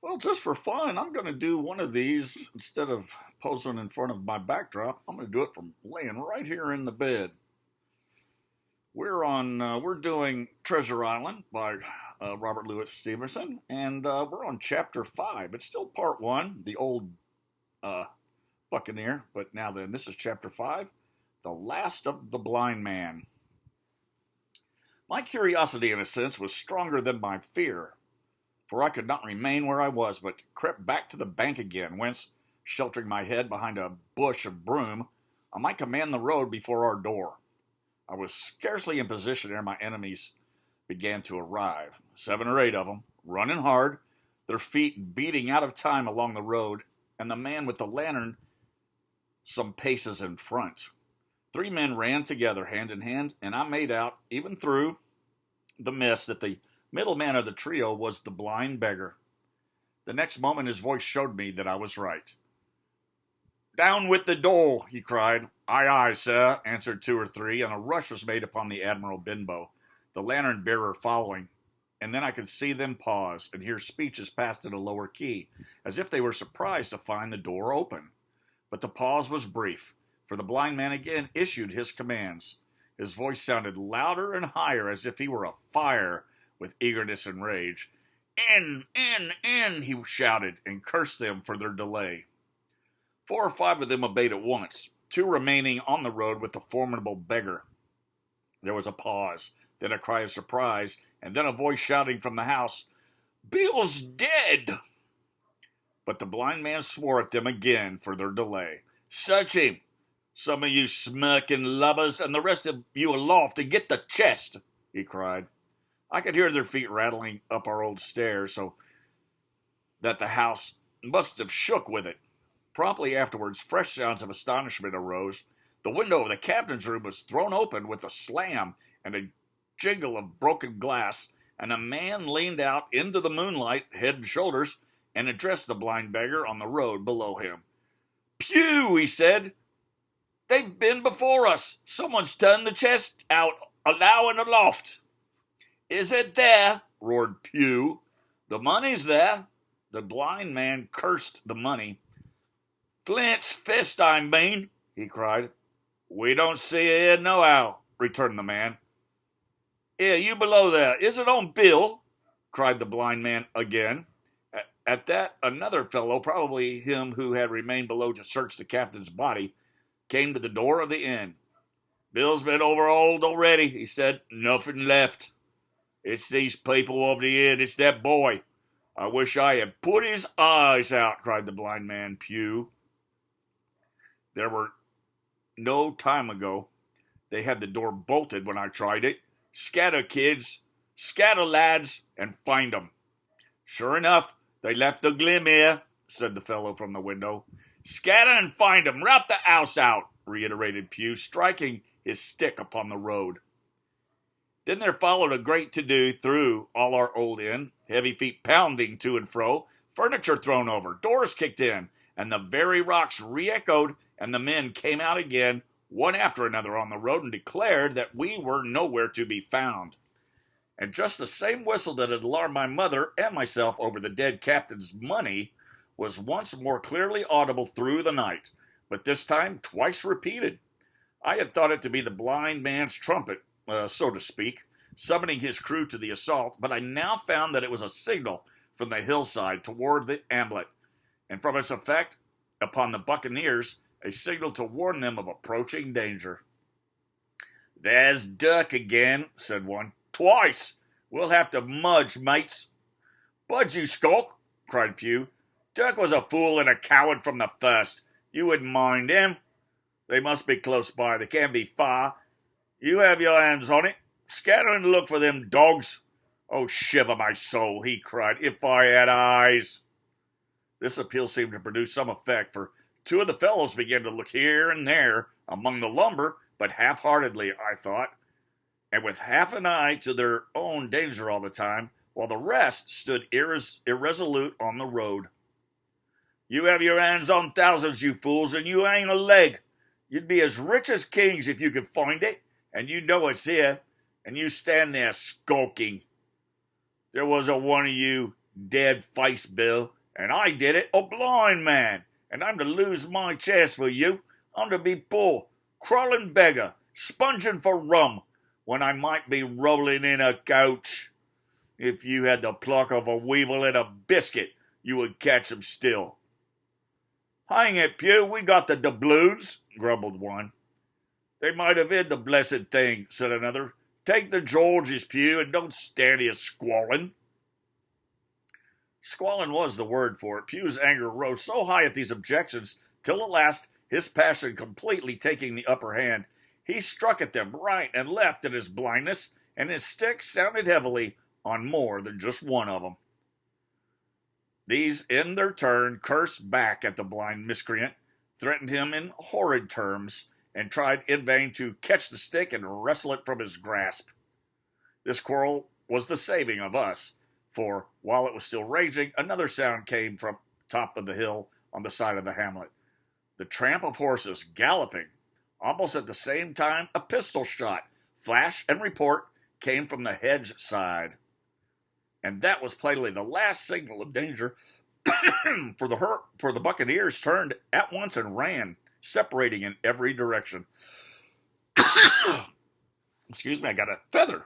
Well, just for fun, I'm going to do one of these instead of posing in front of my backdrop. I'm going to do it from laying right here in the bed. We're doing Treasure Island by Robert Louis Stevenson, and we're on chapter 5. It's still part 1, the old uh, Buccaneer, but now then, this is chapter 5, The Last of the Blind Man. My curiosity, in a sense, was stronger than my fear, for I could not remain where I was, but crept back to the bank again, whence, sheltering my head behind a bush of broom, I might command the road before our door. I was scarcely in position ere my enemies began to arrive, 7 or 8 of them, running hard, their feet beating out of time along the road, and the man with the lantern some paces in front. 3 men ran together, hand in hand, and I made out, even through the mist, that the middle man of the trio was the blind beggar. The next moment his voice showed me that I was right. "Down with the door," he cried. "Aye, aye, sir," answered 2 or 3, and a rush was made upon the Admiral Benbow, the lantern bearer following, and then I could see them pause and hear speeches passed in a lower key, as if they were surprised to find the door open. But the pause was brief, for the blind man again issued his commands. His voice sounded louder and higher, as if he were afire with eagerness and rage. In, he shouted, and cursed them for their delay. 4 or 5 of them obeyed at once, 2 remaining on the road with the formidable beggar. There was a pause, then a cry of surprise, and then a voice shouting from the house, "Bill's dead!" But the blind man swore at them again for their delay. "Search him, some of you smirking lubbers, and the rest of you aloft, and get the chest," he cried. I could hear their feet rattling up our old stairs, so that the house must have shook with it. Promptly afterwards, fresh sounds of astonishment arose. The window of the captain's room was thrown open with a slam and a jingle of broken glass, and a man leaned out into the moonlight, head and shoulders, and addressed the blind beggar on the road below him. "Pew," he said, "they've been before us. Someone's turned the chest out, now and aloft." "Is it there?" roared Pew. "The money's there." The blind man cursed the money. "Flint's fist, I mean," he cried. "We don't see it here nohow," returned the man. "Here, you below there, is it on Bill?" cried the blind man again. At that, another fellow, probably him who had remained below to search the captain's body, came to the door of the inn. "Bill's been overhauled already," he said. "Nothing left. It's these people of the inn. It's that boy. I wish I had put his eyes out," cried the blind man, Pew. There were no time ago. They had the door bolted when I tried it. "Scatter, kids. Scatter, lads, and find 'em." "Sure enough, they left the glim here," said the fellow from the window. "Scatter and find 'em. Rout the house out," reiterated Pew, striking his stick upon the road. Then there followed a great to-do through all our old inn, heavy feet pounding to and fro, furniture thrown over, doors kicked in, and the very rocks re-echoed, and the men came out again, one after another on the road, and declared that we were nowhere to be found. And just the same whistle that had alarmed my mother and myself over the dead captain's money was once more clearly audible through the night, but this time twice repeated. I had thought it to be the blind man's trumpet, so to speak, summoning his crew to the assault, but I now found that it was a signal from the hillside toward the hamlet, and from its effect upon the buccaneers, a signal to warn them of approaching danger. "There's Dirk again," said one. "Twice. We'll have to mudge, mates." "Budge, you skulk," cried Pew. "Dirk was a fool and a coward from the first. You wouldn't mind him. They must be close by. They can't be far. You have your hands on it. Scatter and look for them dogs. Oh, shiver my soul," he cried, "if I had eyes." This appeal seemed to produce some effect, for 2 of the fellows began to look here and there among the lumber, but half-heartedly, I thought, and with half an eye to their own danger all the time, while the rest stood irresolute on the road. "You have your hands on thousands, you fools, and you ain't a leg. You'd be as rich as kings if you could find it, and you know it's here, and you stand there skulking. There was a one of you Dead face, Bill, and I did it, a blind man, and I'm to lose my chance for you. I'm to be poor, crawling beggar, sponging for rum, when I might be rolling in a coach. If you had the pluck of a weevil in a biscuit, you would catch 'em still. Hang it, Pew, we got the doubloons, grumbled one. They might have hid the blessed thing, said another. Take the Georges, Pew, and don't stand here squalling. Squalling was the word for it. Pew's anger rose so high at these objections, till at last, his passion completely taking the upper hand, he struck at them right and left in his blindness, and his stick sounded heavily on more than just one of them. These, in their turn, cursed back at the blind miscreant, threatened him in horrid terms, and tried in vain to catch the stick and wrestle it from his grasp. This quarrel was the saving of us, for while it was still raging, another sound came from top of the hill on the side of the hamlet. The tramp of horses galloping. Almost at the same time, a pistol shot, flash and report, came from the hedge side. And that was plainly the last signal of danger, for the Buccaneers turned at once and ran, separating in every direction. Excuse me, I got a feather.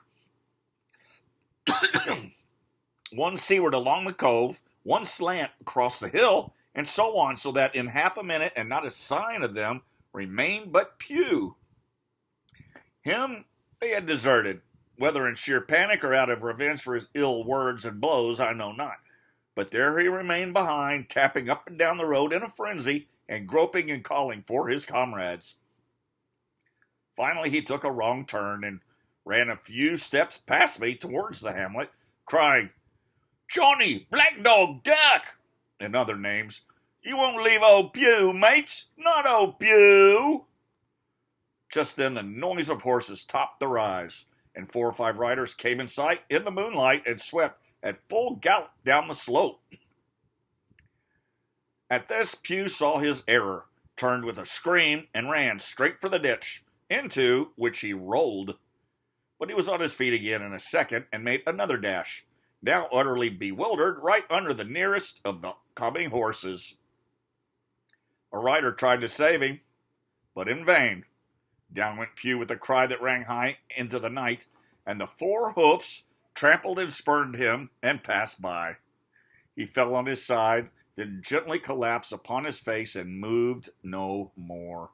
One seaward along the cove, one slant across the hill, and so on, so that in half a minute, and not a sign of them, remained but Pew. Him they had deserted, whether in sheer panic or out of revenge for his ill words and blows, I know not. But there he remained behind, tapping up and down the road in a frenzy, and groping and calling for his comrades. Finally he took a wrong turn, and ran a few steps past me towards the hamlet, crying, Johnny, Black Dog, Duck, and other names. You won't leave old Pew, mates, not old Pew. Just then the noise of horses topped the rise, and 4 or 5 riders came in sight in the moonlight and swept at full gallop down the slope. At this, Pew saw his error, turned with a scream, and ran straight for the ditch, into which he rolled. But he was on his feet again in a second, and made another dash, now utterly bewildered, right under the nearest of the coming horses. A rider tried to save him, but in vain. Down went Pew with a cry that rang high into the night, and the 4 hoofs trampled and spurned him and passed by. He fell on his side, then gently collapsed upon his face and moved no more.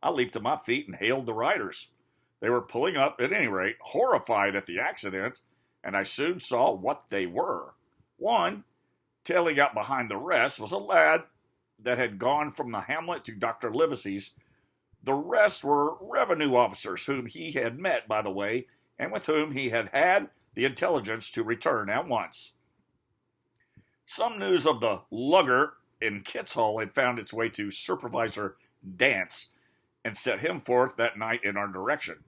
I leaped to my feet and hailed the riders. They were pulling up, at any rate, horrified at the accident, and I soon saw what they were. One, tailing out behind the rest, was a lad that had gone from the hamlet to Dr. Livesey's. The rest were revenue officers whom he had met by the way, and with whom he had had the intelligence to return at once. Some news of the lugger in Kitshall had found its way to Supervisor Dance, and set him forth that night in our direction.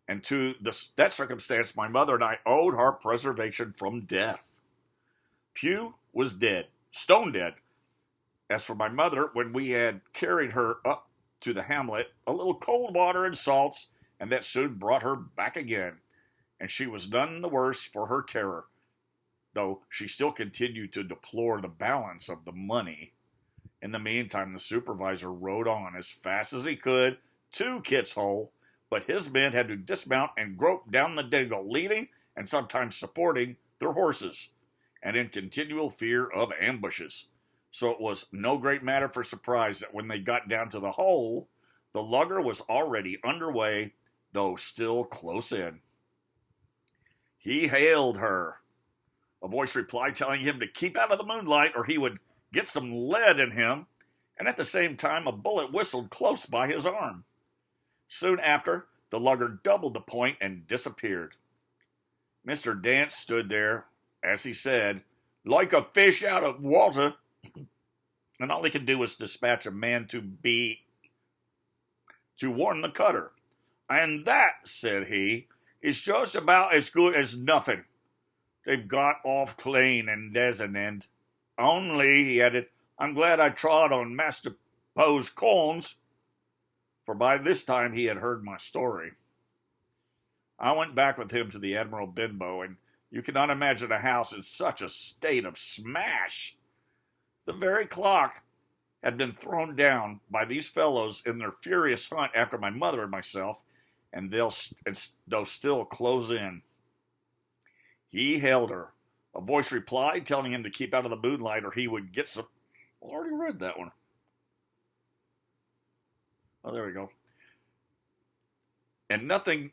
And to that circumstance my mother and I owed our preservation from death. Pew was dead, stone dead. As for my mother, when we had carried her up to the hamlet, a little cold water and salts, and that soon brought her back again, and she was none the worse for her terror, though she still continued to deplore the balance of the money. In the meantime, the supervisor rode on as fast as he could to Kitshall, but his men had to dismount and grope down the dingle, leading and sometimes supporting their horses, and in continual fear of ambushes. So it was no great matter for surprise that when they got down to the hole, the lugger was already underway, though still close in. He hailed her. A voice replied, telling him to keep out of the moonlight or he would get some lead in him, and at the same time a bullet whistled close by his arm. Soon after, the lugger doubled the point and disappeared. Mr. Dance stood there, as he said, like a fish out of water, and all he could do was dispatch a man to warn the cutter. And that, said he, is just about as good as nothing. They've got off clean, and there's an end. Only, he added, I'm glad I trod on Master Poe's corns, for by this time he had heard my story. I went back with him to the Admiral Benbow, and You cannot imagine a house in such a state of smash. The very clock had been thrown down by these fellows in their furious hunt after my mother and myself, and they'll still close in. He held her. A voice replied, telling him to keep out of the moonlight or he would get some. I already read that one. Oh, there we go. And nothing,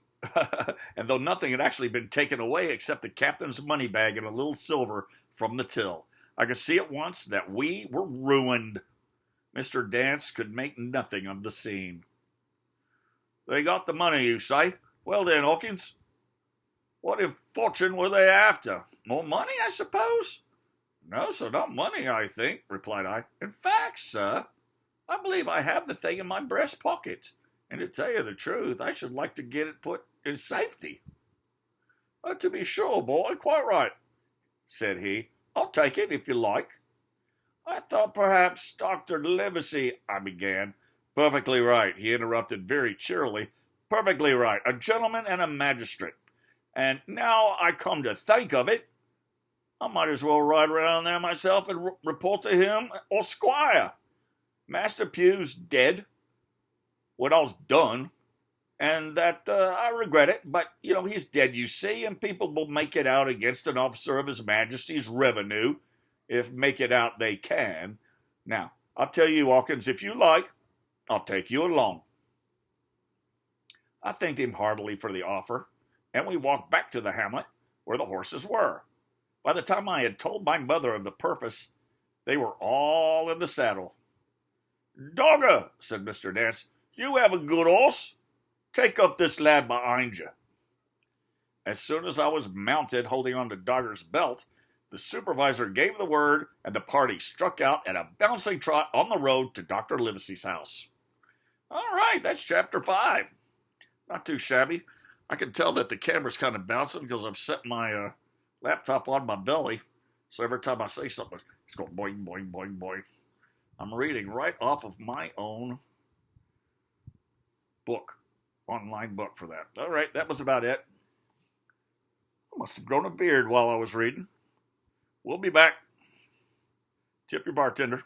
and though nothing had actually been taken away except the captain's money bag and a little silver from the till, I could see at once that we were ruined. Mr. Dance could make nothing of the scene. They got the money, you say? Well then, Hawkins, what in fortune were they after? More money, I suppose? No, sir, not money, I think, replied I. In fact, sir, I believe I have the thing in my breast pocket, and to tell you the truth, I should like to get it put in safety. To be sure, boy, quite right, said he. I'll take it if you like. I thought perhaps Dr. Livesey, I began. Perfectly right, he interrupted very cheerily. Perfectly right, a gentleman and a magistrate. And now I come to think of it, I might as well ride around there myself and report to him or Squire. Master Pugh's dead, what all's done, and that I regret it, but, he's dead, you see, and people will make it out against an officer of His Majesty's revenue, if make it out they can. Now, I'll tell you, Hawkins, if you like, I'll take you along. I thanked him heartily for the offer, and we walked back to the hamlet where the horses were. By the time I had told my mother of the purpose, they were all in the saddle. Dogger, said Mr. Dance, you have a good horse. Take up this lad behind you. As soon as I was mounted, holding on to Dogger's belt, the supervisor gave the word, and the party struck out at a bouncing trot on the road to Dr. Livesey's house. All right, that's chapter 5. Not too shabby. I can tell that the camera's kind of bouncing because I've set my laptop on my belly, so every time I say something, it's going boing, boing, boing, boing. I'm reading right off of my own book, online book for that. All right, that was about it. I must have grown a beard while I was reading. We'll be back. Tip your bartender.